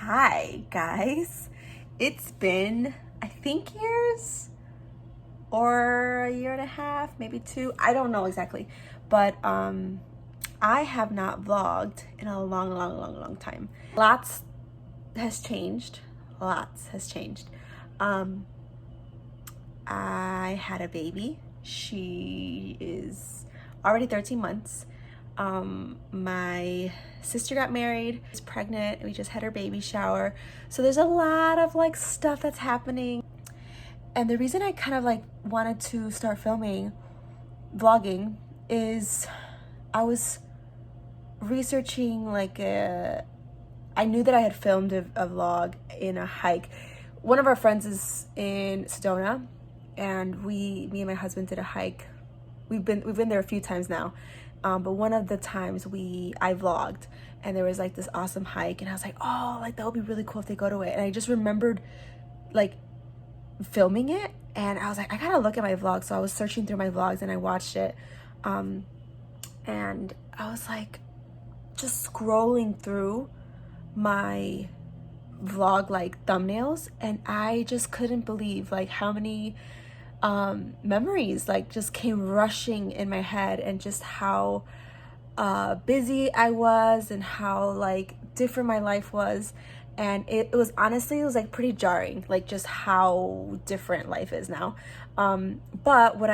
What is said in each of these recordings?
Hi guys, it's been I think years or a year and a half, maybe two, I don't know exactly, but I have not vlogged in a long time. Lots has changed. I had a baby. She is already 13 months. My sister got married, is pregnant, we just had her baby shower. So there's a lot of like stuff that's happening. And the reason I kind of like wanted to start vlogging is I was researching I knew that I had filmed a vlog in a hike. One of our friends is in Sedona and me and my husband did a hike. We've been there a few times now. But one of the times I vlogged and there was like this awesome hike and I was like, oh, like that would be really cool if they go to it. And I just remembered like filming it and I was like, I gotta look at my vlog. So I was searching through my vlogs and I watched it. And I was like just scrolling through my vlog like thumbnails and I just couldn't believe like how many memories like just came rushing in my head, and just how busy I was and how like different my life was. And it was honestly, it was like pretty jarring, like just how different life is now. But what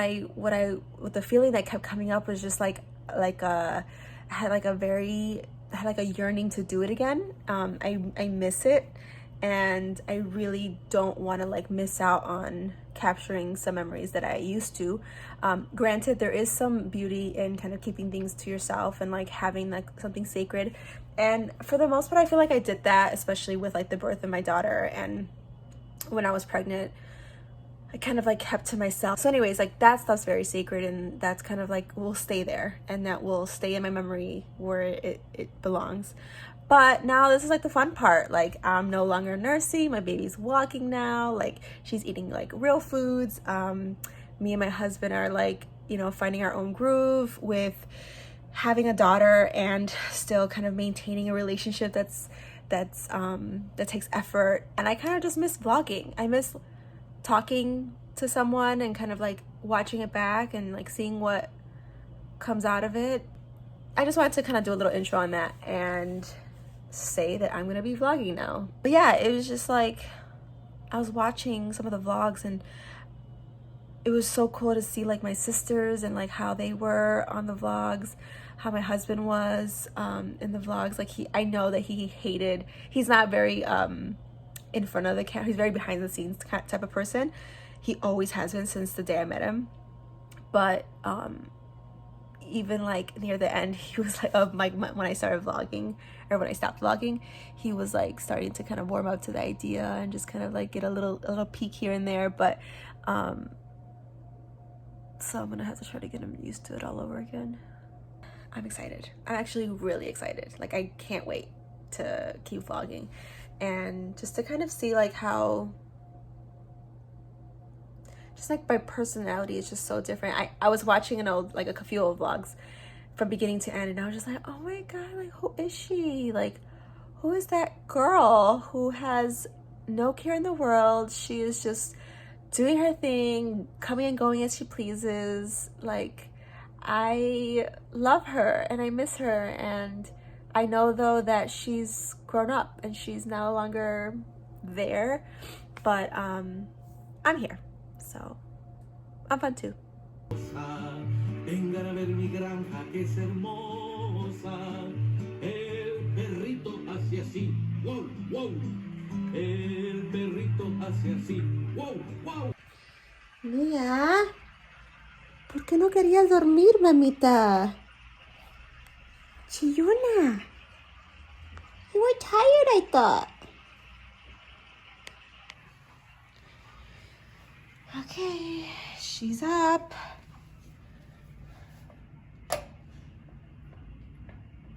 the feeling that kept coming up was just I had like a yearning to do it again. I miss it, and I really don't want to like miss out on capturing some memories that I used to. Granted, there is some beauty in kind of keeping things to yourself and like having like something sacred. And for the most part, I feel like I did that, especially with like the birth of my daughter. And when I was pregnant, I kind of like kept to myself. So anyways, like that stuff's very sacred, and that's kind of like will stay there, and that will stay in my memory where it belongs. But now this is like the fun part. Like I'm no longer nursing, my baby's walking now, like she's eating like real foods. Me and my husband are like, you know, finding our own groove with having a daughter and still kind of maintaining a relationship that takes effort. And I kind of just miss vlogging. I miss talking to someone and kind of like watching it back and like seeing what comes out of it. I just wanted to kind of do a little intro on that and say that I'm gonna be vlogging now. But yeah, it was just like I was watching some of the vlogs and it was so cool to see like my sisters and like how they were on the vlogs, how my husband was in the vlogs. Like I know that he's not very in front of the camera. He's very behind the scenes type of person. He always has been since the day I met him. But even like near the end, he was like, when I started vlogging, or when I stopped vlogging, he was like starting to kind of warm up to the idea and just kind of like get a little peek here and there. But so I'm gonna have to try to get him used to it all over again. I'm excited. I'm actually really excited. Like I can't wait to keep vlogging and just to kind of see like how just like my personality is just so different. I was watching a few old vlogs from beginning to end, and I was just like, oh my god, like who is she? Like who is that girl who has no care in the world? She is just doing her thing, coming and going as she pleases. Like I love her and I miss her, and I know though that she's grown up and she's no longer there, but I'm here. So I'm fun too. Vengan a ver mi granja que es hermosa. El perrito hace así, wow, wow. El perrito hace así, wow, wow. Mía, ¿por qué no querías dormir, mamita? Chillona. You were tired, I thought. Okay, she's up.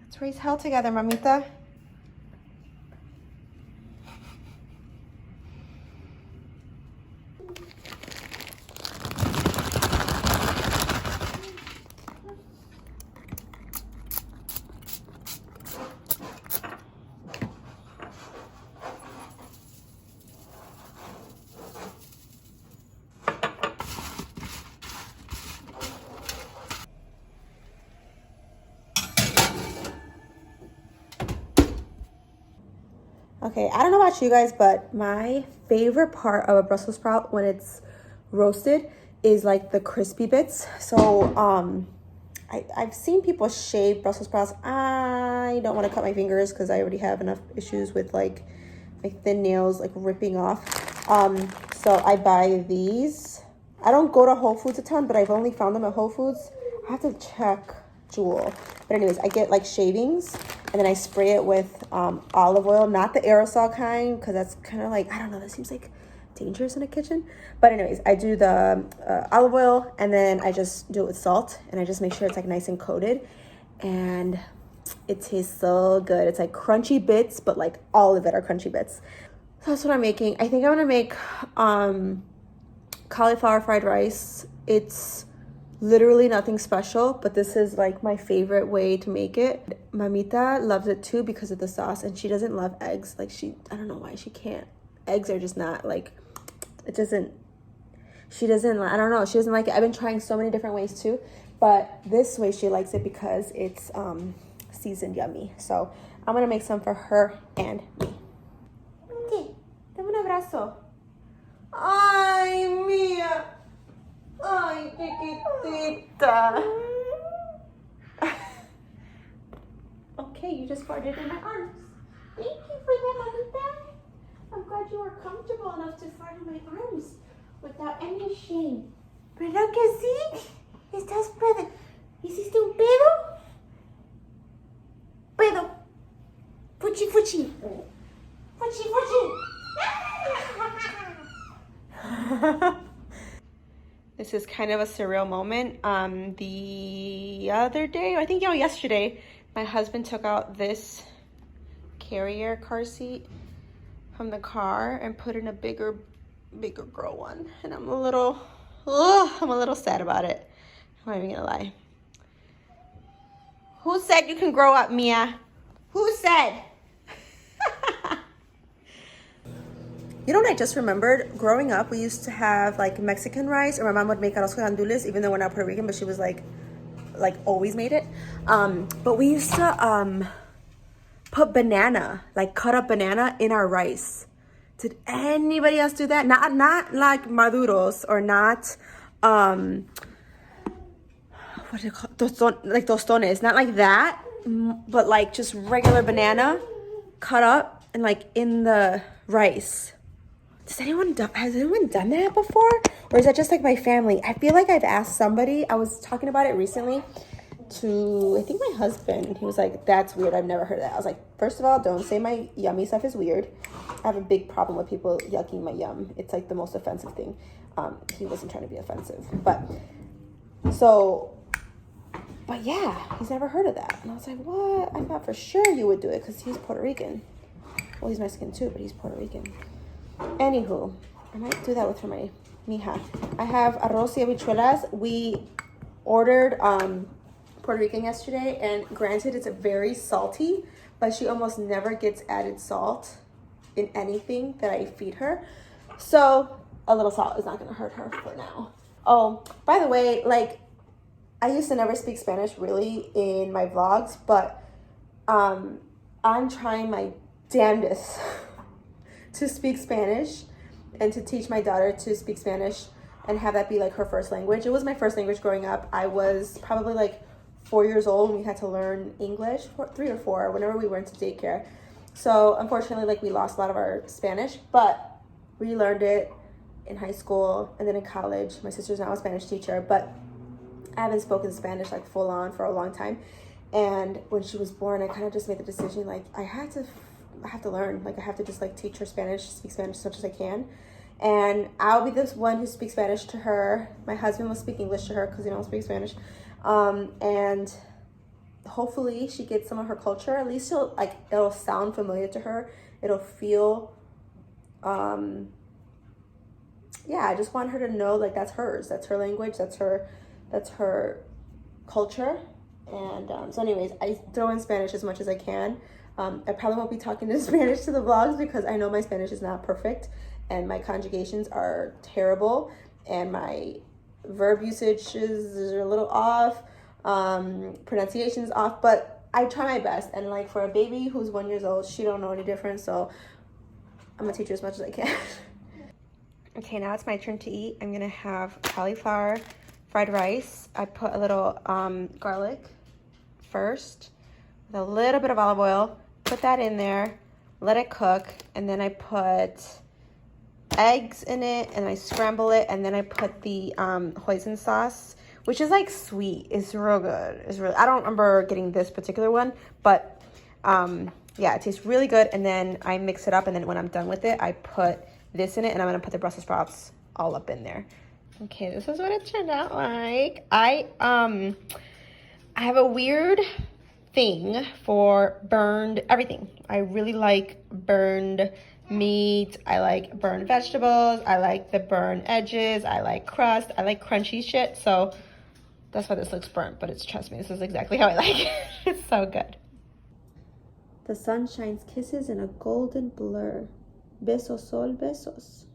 Let's raise hell together, mamita. Okay, I don't know about you guys, but my favorite part of a Brussels sprout when it's roasted is like the crispy bits. So I've seen people shave Brussels sprouts. I don't want to cut my fingers because I already have enough issues with like my thin nails like ripping off. So I buy these. I don't go to Whole Foods a ton, but I've only found them at Whole Foods. I have to check Jewel. But anyways, I get like shavings and then I spray it with olive oil, not the aerosol kind, because that's kind of like, I don't know, that seems like dangerous in a kitchen. But anyways, I do the olive oil and then I just do it with salt and I just make sure it's like nice and coated, and it tastes so good. It's like crunchy bits, but like all of it are crunchy bits. So that's what I'm making. I think I'm gonna make cauliflower fried rice. It's literally nothing special, but this is like my favorite way to make it. Mamita loves it too because of the sauce, and she doesn't love eggs. Like I don't know why she can't. Eggs are just not like, I don't know, she doesn't like it. I've been trying so many different ways too, but this way she likes it because it's seasoned yummy. So I'm gonna make some for her and me. Okay, dame un abrazo. Ay, mía. Ay, chiquitita. Okay, you just farted in my arms. Thank you for that, mamita. I'm glad you are comfortable enough to fart in my arms without any shame. ¿Verdad que sí? ¿Estás pedo? ¿Hiciste un pedo? Pedo. Fuchi, fuchi. Fuchi, fuchi. This is kind of a surreal moment. The other day, I think yesterday, my husband took out this carrier car seat from the car and put in a bigger girl one, and I'm a little sad about it. I'm not even gonna lie. Who said you can grow up, Mia? Who said? You know what I just remembered? Growing up, we used to have like Mexican rice, or my mom would make arroz con gandules, even though we're not Puerto Rican, but she was like always made it. But we used to put banana, like cut up banana in our rice. Did anybody else do that? Not like maduros, or not what do you call like tostones, not like that, but like just regular banana cut up and like in the rice. Has anyone done that before? Or is that just like my family? I feel like I've asked somebody. I was talking about it recently to, I think, my husband. He was like, that's weird. I've never heard of that. I was like, first of all, don't say my yummy stuff is weird. I have a big problem with people yucking my yum. It's like the most offensive thing. He wasn't trying to be offensive. But yeah, he's never heard of that. And I was like, what? I thought for sure you would do it because he's Puerto Rican. Well, he's Mexican too, but he's Puerto Rican. Anywho, I might do that with my mija. I have arroz y habichuelas. We ordered Puerto Rican yesterday, and granted, it's very salty, but she almost never gets added salt in anything that I feed her. So a little salt is not going to hurt her for now. Oh, by the way, like, I used to never speak Spanish really in my vlogs, but I'm trying my damnedest to speak Spanish and to teach my daughter to speak Spanish and have that be like her first language. It was my first language growing up. I was probably like 4 years old when we had to learn English, 3 or 4, whenever we went to daycare. So unfortunately, like, we lost a lot of our Spanish, but we learned it in high school and then in college. My sister's now a Spanish teacher, but I haven't spoken Spanish like full on for a long time. And when she was born, I kind of just made the decision, like, I have to learn. Like, I have to just like teach her Spanish, speak Spanish as much as I can. And I'll be this one who speaks Spanish to her. My husband will speak English to her because he don't speak Spanish. And hopefully she gets some of her culture. At least it'll sound familiar to her. It'll feel, I just want her to know, like, that's hers. That's her language. That's her culture. And so anyways, I throw in Spanish as much as I can. I probably won't be talking in Spanish to the vlogs because I know my Spanish is not perfect and my conjugations are terrible and my verb usage is a little off, pronunciation is off, but I try my best. And like for a baby who's 1 year old, she don't know any different. So I'm gonna teach her as much as I can. Okay, now it's my turn to eat. I'm gonna have cauliflower fried rice. I put a little garlic first with a little bit of olive oil. Put that in there, let it cook, and then I put eggs in it, and I scramble it, and then I put the hoisin sauce, which is like sweet. It's real good. It's really, I don't remember getting this particular one, but yeah, it tastes really good. And then I mix it up, and then when I'm done with it, I put this in it, and I'm gonna put the Brussels sprouts all up in there. Okay, this is what it turned out like. I have a weird thing for burned everything. I really like burned meat. I like burned vegetables. I like the burned edges. I like crust. I like crunchy shit. So that's why this looks burnt, but trust me, this is exactly how I like it. It's so good. The sun shines kisses in a golden blur. Besos, sol, besos.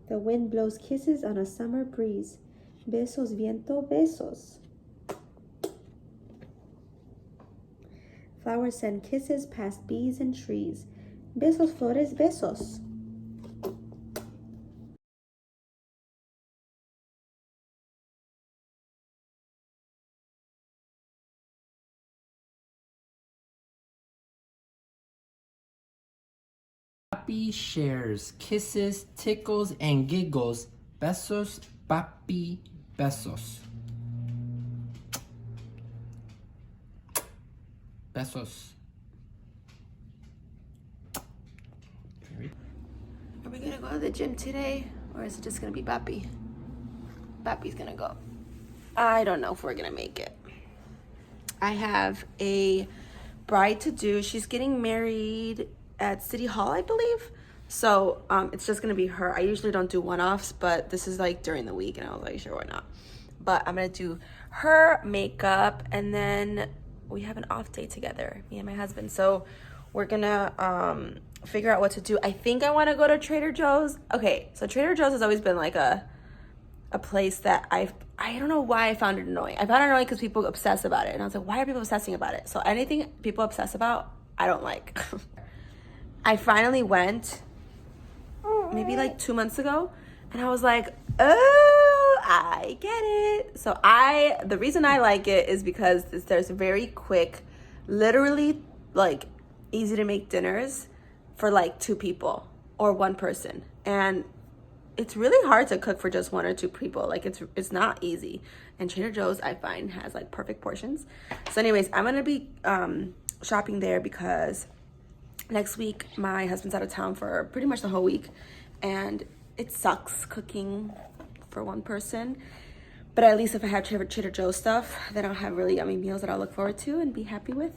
The wind blows kisses on a summer breeze. Besos, viento, besos. Flowers send kisses past bees and trees. Besos, flores, besos. Papi shares kisses, tickles, and giggles. Besos, papi, besos. Besos. Are we gonna go to the gym today, or is it just gonna be Papi? Papi's gonna go. I don't know if we're gonna make it. I have a bride to do. She's getting married at City Hall, I believe. So it's just gonna be her. I usually don't do one-offs, but this is like during the week, and I was like, sure, why not? But I'm gonna do her makeup, and then we have an off day together, me and my husband. So we're gonna figure out what to do. I think I want to go to Trader Joe's. Okay, so Trader Joe's has always been like a place that I don't know why I found it annoying. I found it annoying because people obsess about it, and I was like, why are people obsessing about it? So anything people obsess about, I don't like. I finally went maybe like 2 months ago, and I was like, oh, I get it. So the reason I like it is because there's very quick, literally like easy to make dinners for like 2 people or 1 person. And it's really hard to cook for just 1 or 2 people. Like it's not easy. And Trader Joe's, I find, has like perfect portions. So anyways, I'm gonna be shopping there because next week my husband's out of town for pretty much the whole week, and it sucks cooking for 1 person. But at least if I have Trader Joe's stuff, then I'll have really yummy meals that I'll look forward to and be happy with.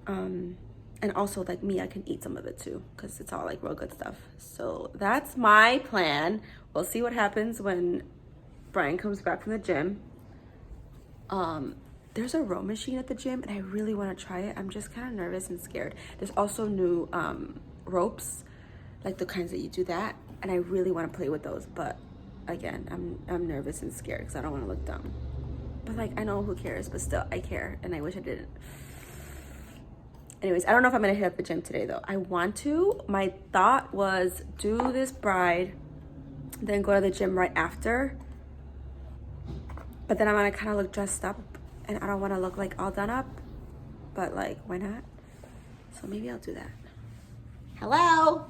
And also, like me, I can eat some of it too, because it's all like real good stuff. So that's my plan. We'll see what happens when Brian comes back from the gym. There's a row machine at the gym, and I really want to try it. I'm just kind of nervous and scared. There's also new ropes, like the kinds that you do that, and I really want to play with those. But again, I'm nervous and scared because I don't want to look dumb. But like, I know who cares, but still, I care, and I wish I didn't. Anyways, I don't know if I'm gonna hit up the gym today though. I want to. My thought was do this bride, then go to the gym right after. But then I'm gonna kind of look dressed up, and I don't want to look like all done up. But like, why not? So maybe I'll do that. Hello.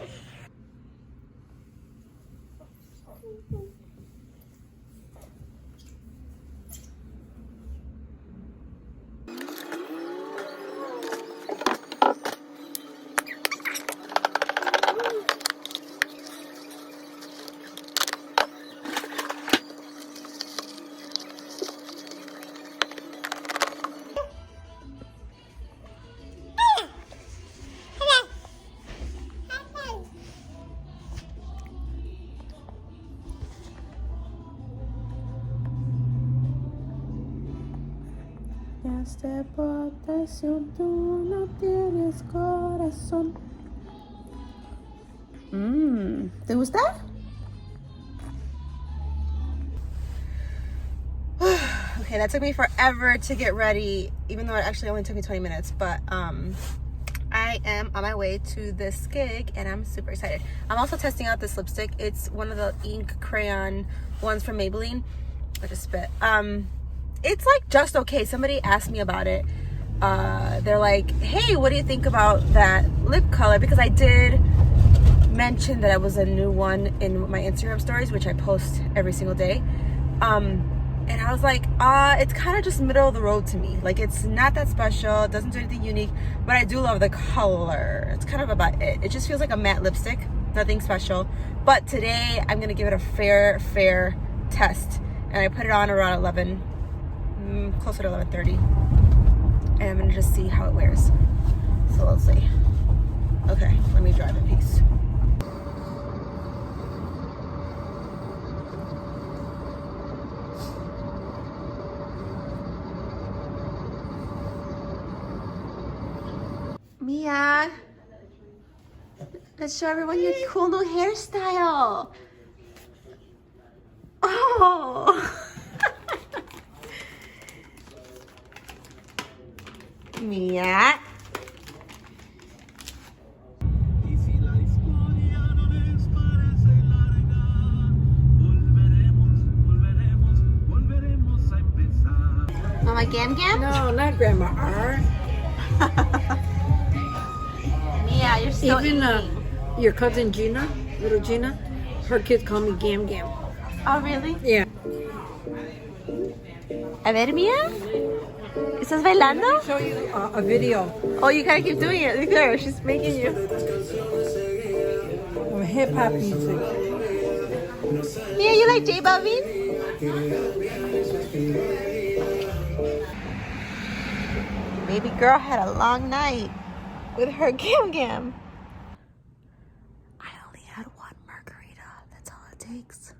Este protección, tú no tienes corazón. ¿Te gusta? Okay, Okay, that took me forever to get ready, even though it actually only took me 20 minutes. But I am on my way to this gig and I'm super excited. I'm also testing out this lipstick. It's one of the ink crayon ones from Maybelline. I just spit. It's like just okay. Somebody asked me about it. They're like, hey, what do you think about that lip color? Because I did mention that it was a new one in my Instagram stories, which I post every single day. And I was like, it's kind of just middle of the road to me. Like, it's not that special. It doesn't do anything unique, but I do love the color. It's kind of about it. It just feels like a matte lipstick. Nothing special. But today, I'm going to give it a fair test. And I put it on around 11, closer to 11:30. And I'm going to just see how it wears. So let's see. Okay, let me drive in peace. Mia, let's show everyone your cool new hairstyle. Oh. Mia. Y si la historia no les parece larga, volveremos a empezar. Mama Gam Gam? No, not Grandma R. Mia, you're so Even your cousin Gina, little Gina, her kids call me Gam Gam. Oh, really? Yeah. A ver, Mia? ¿Estás bailando? I'll show you a video. Oh, you gotta keep doing it. Look there, she's making you. Of hip hop music. Mia, you like J Balvin? Baby girl had a long night with her Gam Gam. I only had one margarita. That's all it takes.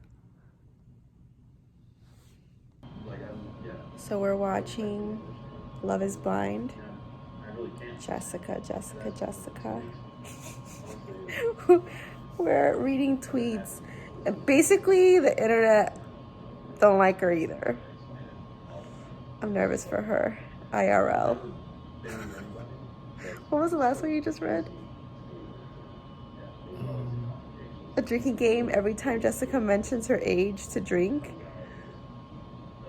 So we're watching Love is Blind. Jessica. We're reading tweets. And basically, the internet don't like her either. I'm nervous for her. IRL. What was the last one you just read? A drinking game every time Jessica mentions her age to drink.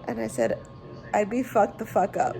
And I said, I'd be fucked the fuck up.